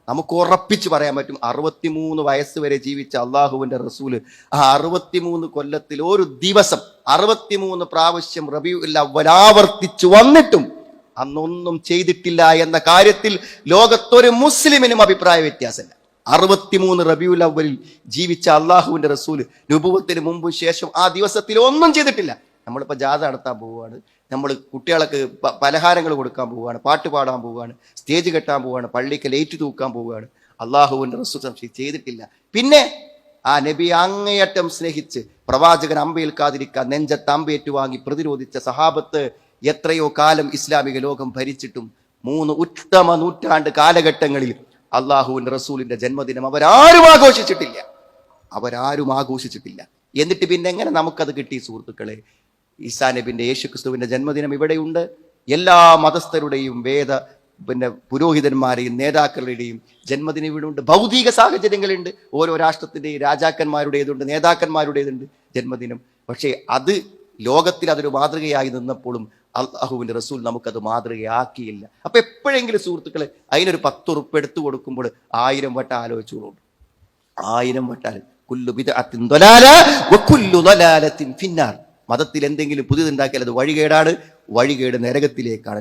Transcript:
നമുക്ക് ഉറപ്പിച്ച് പറയാൻ പറ്റും 63 വയസ്സ് വരെ ജീവിച്ച അള്ളാഹുവിന്റെ റസൂല് ആ 63 കൊല്ലത്തിൽ ഒരു ദിവസം 63 പ്രാവശ്യം റബീഉൽ അവ്വൽ ആവർത്തിച്ചു വന്നിട്ടും അന്നൊന്നും ചെയ്തിട്ടില്ല എന്ന കാര്യത്തിൽ ലോകത്തൊരു മുസ്ലിമിനും അഭിപ്രായ വ്യത്യാസമില്ല. 63 റബീഉൽ അവ്വലിൽ ജീവിച്ച അള്ളാഹുവിന്റെ റസൂല് നുബുവത്തിന് മുമ്പും ശേഷം ആ ദിവസത്തിൽ ഒന്നും ചെയ്തിട്ടില്ല. നമ്മളിപ്പോൾ ജാഥ നടത്താൻ പോവുകയാണ്, നമ്മൾ കുട്ടികൾക്ക് പലഹാരങ്ങൾ കൊടുക്കാൻ പോവുകയാണ്, പാട്ട് പാടാൻ പോവുകയാണ്, സ്റ്റേജ് കെട്ടാൻ പോവുകയാണ്, പള്ളിക്ക് ലൈറ്റ് തൂക്കാൻ പോവുകയാണ്. അള്ളാഹുവിന്റെ റസൂൽ ചെയ്തിട്ടില്ല. പിന്നെ ആ നബി അങ്ങേയറ്റം സ്നേഹിച്ച് പ്രവാചകൻ അമ്പേൽക്കാതിരിക്കാൻ നെഞ്ചത്ത് അമ്പേറ്റു വാങ്ങി പ്രതിരോധിച്ച സഹാബത്ത് എത്രയോ കാലം ഇസ്ലാമിക ലോകം ഭരിച്ചിട്ടും 3 ഉത്തമ നൂറ്റാണ്ട് കാലഘട്ടങ്ങളിൽ അള്ളാഹുവിന്റെ റസൂലിന്റെ ജന്മദിനം അവരാരും ആഘോഷിച്ചിട്ടില്ല. എന്നിട്ട് പിന്നെ എങ്ങനെ നമുക്കത് കിട്ടി? സുഹൃത്തുക്കളെ, ഈസാ നബിന്റെ യേശുക്രിസ്തുവിന്റെ ജന്മദിനം ഇവിടെയുണ്ട്. എല്ലാ മതസ്ഥരുടെയും പുരോഹിതന്മാരെയും നേതാക്കളുടെയും ജന്മദിനം ഇവിടെ ഉണ്ട്. ഭൗതിക സാഹചര്യങ്ങളുണ്ട്, ഓരോ രാഷ്ട്രത്തിന്റെയും രാജാക്കന്മാരുടേതുണ്ട്, നേതാക്കന്മാരുടേതുണ്ട് ജന്മദിനം. പക്ഷേ അത് ലോകത്തിൽ അതൊരു മാതൃകയായി നിന്നപ്പോഴും അള്ളാഹുവിന്റെ റസൂൽ നമുക്കത് മാതൃകയാക്കിയില്ല. അപ്പൊ എപ്പോഴെങ്കിലും സുഹൃത്തുക്കളെ അതിനൊരു 10 ഉറുപ്പ് എടുത്തു കൊടുക്കുമ്പോൾ 1000 വട്ടം ആലോചിച്ചോളൂ. 1000 വട്ടം. കുല്ലു ബിദ്അത്തിൻ ദലാല വകുല്ലു ദലാലത്തിൻ ഫിന്നാർ. മതത്തിൽ എന്തെങ്കിലും പുതിയതുണ്ടാക്കിയാൽ അത് വഴികേടാണ്, വഴികേട് നരകത്തിലേക്കാണ്.